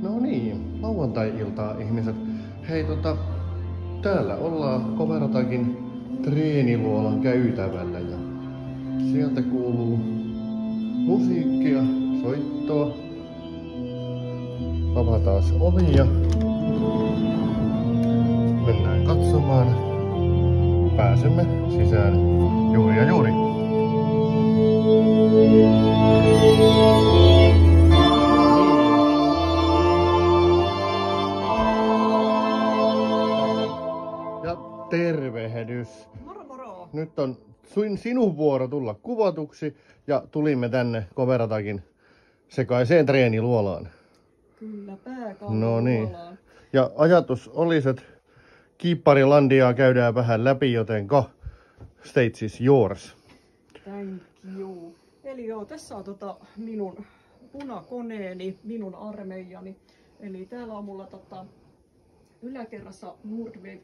No niin, lauantai-iltaa ihmiset. Hei täällä ollaan Coverotakin treeniluolan käytävällä ja sieltä kuuluu musiikkia, soittoa. Avataan ovi ja mennään katsomaan. Pääsemme sisään juuri ja juuri. Ja tervehdys. Moro moro. Nyt on sinun vuoro tulla kuvatuksi ja tulimme tänne Coverotakin sekaiseen treeniluolaan. Kyllä, pääkallon No niin. luolaan. Ja ajatus olisi, että Kiipparilandiaa käydään vähän läpi, jotenka stage is yours. Thank you. Eli joo, tässä on minun punakoneeni, minun armeijani. Eli täällä on mulla yläkerrassa Nordwave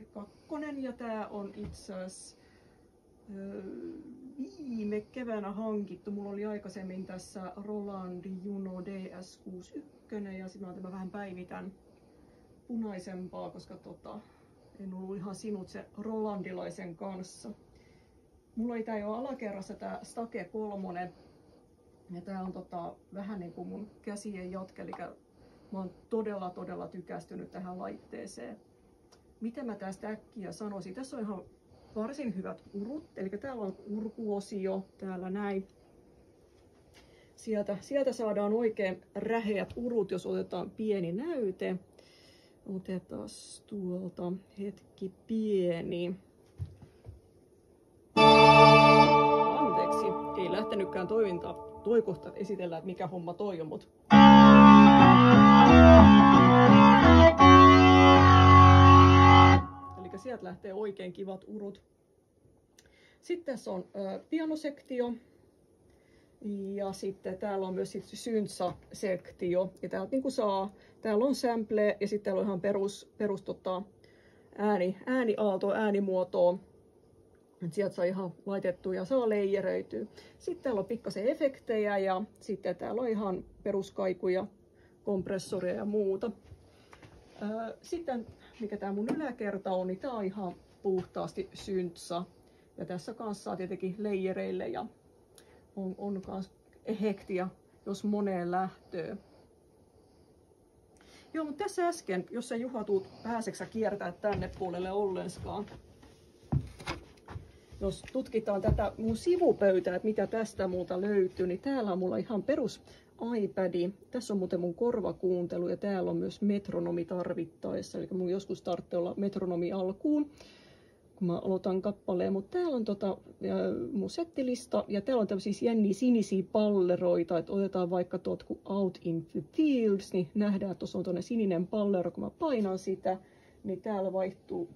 2 ja tää on itse asiassa viime keväänä hankittu. Mulla oli aikaisemmin tässä Roland Juno DS61 ja sitten mä vähän päivitän punaisempaa, koska en ollut ihan sinut se rolandilaisen kanssa. Mulla oli tää jo alakerrassa tää Stake 3 ja tää on vähän niin kuin mun käsien jatke, eli mä oon todella tykästynyt tähän laitteeseen. Mitä mä tästä äkkiä sanoisin? Tässä on ihan varsin hyvät urut, eli täällä on urkuosio täällä näin. Sieltä saadaan oikein räheät urut, jos otetaan pieni näyte. Otetaan tuolta hetki pieni. Anteeksi, ei lähtenytkään toimintaa. Toi kohta esitellään, että mikä homma toi on, mut. Eli sieltä lähtee oikein kivat urut. Sitten tässä on pianosektio. Ja sitten täällä on myös syntsa-sektio. Ja täältä niinku täällä on sample ja sitten täällä on ihan perus ääniaaltoa, äänimuotoa. Sieltä saa ihan laitettua ja saa leijeröityä. Sitten täällä on pikkasen efektejä ja sitten täällä on ihan peruskaikuja, kompressoria ja muuta. Sitten mikä tää mun yläkerta on, niin tää on ihan puhtaasti syntsa. Ja tässä kanssa saa tietenkin leijereille ja on kans ehektiä, jos moneen lähtöön. Joo, mutta tässä äsken, jos sä Juha tuut, pääseksä kiertää tänne puolelle ollenskaan. Jos tutkitaan tätä mun sivupöytää, että mitä tästä muuta löytyy, niin täällä on mulla ihan perus iPad. Tässä on muuten mun korvakuuntelu ja täällä on myös metronomi tarvittaessa. Eli mun joskus tarvitsee olla metronomi alkuun, kun mä aloitan kappaleen. Mutta täällä on mun settilista ja täällä on tämmöisiä jänniä sinisiä palleroita. Että otetaan vaikka tuot kun Out in the Fields, niin nähdään, että tuossa on tuonne sininen pallero. Kun mä painan sitä, niin täällä vaihtuu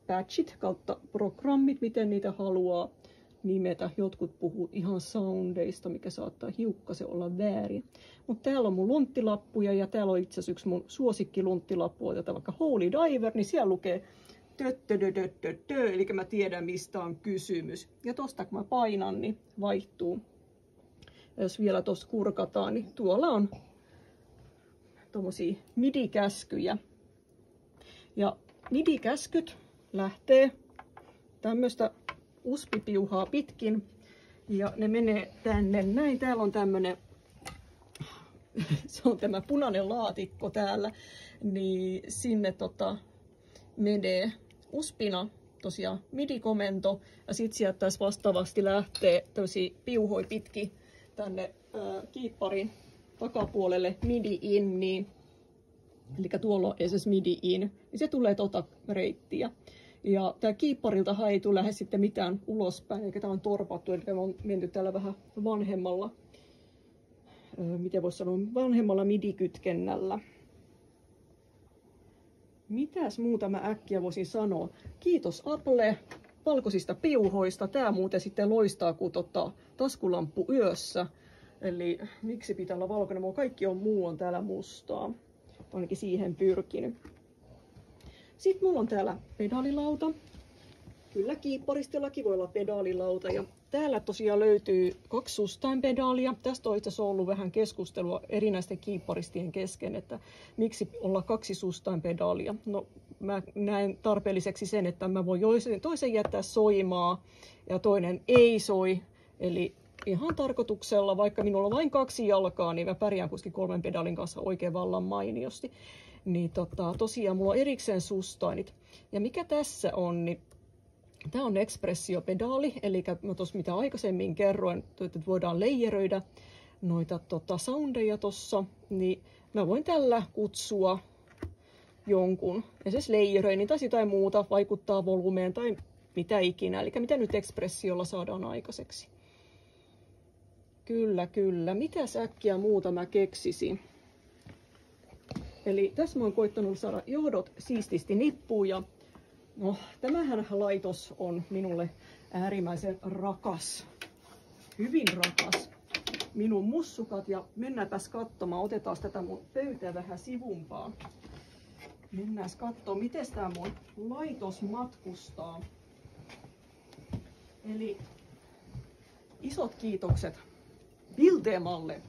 patchit kautta programmit, miten niitä haluaa nimetä. Jotkut puhuu ihan soundeista, mikä saattaa hiukkasen olla väärin. Mutta täällä on mun lunttilappuja ja täällä on itse asiassa yksi mun suosikkilunttilappu. Otetaan vaikka Holy Diver, niin siellä lukee eli mä tiedän mistä on kysymys. Ja tosta kun mä painan, niin vaihtuu. Ja jos vielä tossa kurkataan, niin tuolla on tommosia MIDI-käskyjä. Ja MIDI-käskyt lähtee tämmöstä USB-piuhaa pitkin ja ne menee tänne näin. Täällä on tämmönen, se on tämä punainen laatikko täällä, niin sinne menee USBina tosiaan MIDI-komento ja sit sieltä taas vastaavasti lähtee tämmösiä piuhoja pitkin tänne kiipparin takapuolelle MIDI in, niin eli tuolla on esimerkiksi MIDI in, niin se tulee reittiä. Ja tää kiippariltahan ei tule lähes sitten mitään ulospäin, eikä tää on torpattu, eli me on menty täällä vähän vanhemmalla, miten voisi sanoa, vanhemmalla MIDI-kytkennällä. Mitäs muuta mä äkkiä voisin sanoa? Kiitos Apple valkoisista piuhoista. Tää muuten sitten loistaa kuin taskulamppu yössä. Eli miksi pitää olla valkoinen? Mulla kaikki muu on täällä mustaa. Ainakin siihen pyrkinyt. Sitten mulla on täällä pedaalilauta. Kyllä kiipparistellakin voi olla pedaalilauta. Ja Täällä tosiaan löytyy 2 sustain-pedaalia. Tästä on itse asiassa ollut vähän keskustelua erinäisten kiipparistien kesken, että miksi olla 2 sustain-pedaalia. No, mä näen tarpeelliseksi sen, että mä voin toisen jättää soimaan ja toinen ei soi. Eli ihan tarkoituksella, vaikka minulla on vain 2 jalkaa, niin mä pärjään kuitenkin 3 pedaalin kanssa oikein vallan mainiosti. Niin tosiaan mulla on erikseen sustainit. Ja mikä tässä on, niin tämä on ekspressiopedaali, eli tuossa mitä aikaisemmin kerroin, että voidaan leijeröidä noita soundeja tuossa, niin mä voin tällä kutsua jonkun, esimerkiksi leijeröinnin tai jotain muuta, vaikuttaa volumeen tai mitä ikinä, eli mitä nyt ekspressiolla saadaan aikaiseksi. Kyllä, kyllä. Mitäs äkkiä muuta mä keksisin? Eli tässä mä oon koittanut saada johdot siististi nippuun ja no, tämähän laitos on minulle äärimmäisen rakas, hyvin rakas. Minun mussukat ja mennäänpäs katsomaan, otetaan tätä mun pöytää vähän sivumpaan. Mennään katsomaan, miten tämä mun laitos matkustaa. Eli isot kiitokset Biltemalle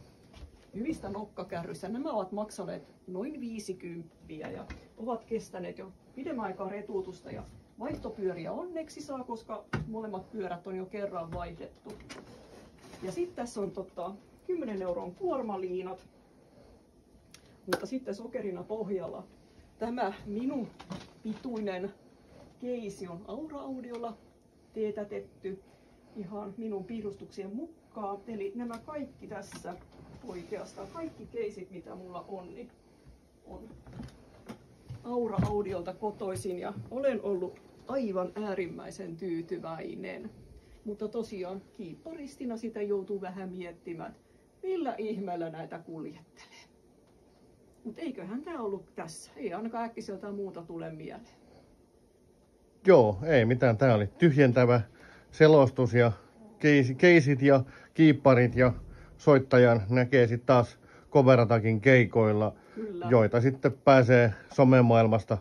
hyvistä nokkakärryistä. Nämä ovat maksaneet noin 50 ja ovat kestäneet jo pidemmän aikaa retuutusta ja vaihtopyöriä onneksi saa, koska molemmat pyörät on jo kerran vaihdettu. Ja sitten tässä on 10 euron kuormaliinat, mutta sitten sokerina pohjalla tämä minun pituinen keisi on Aura-audiolla teetätetty ihan minun piirustuksien mukaan. Eli nämä kaikki tässä oikeastaan, kaikki keisit mitä mulla on, niin on Aura-audiolta kotoisin ja olen ollut aivan äärimmäisen tyytyväinen. Mutta tosiaan kiipparistina sitä joutuu vähän miettimään, millä ihmeellä näitä kuljettelee. Mutta eiköhän tämä ollut tässä. Ei ainakaan äkkiseltä muuta tule mieleen. Joo, ei mitään. Tää oli tyhjentävä selostus ja keisit ja kiipparit ja soittajan näkee sitten taas Coveratakin keikoilla, Kyllä. joita sitten pääsee somemaailmasta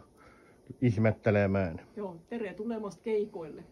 ihmettelemään. Joo, tervetuloa keikoille.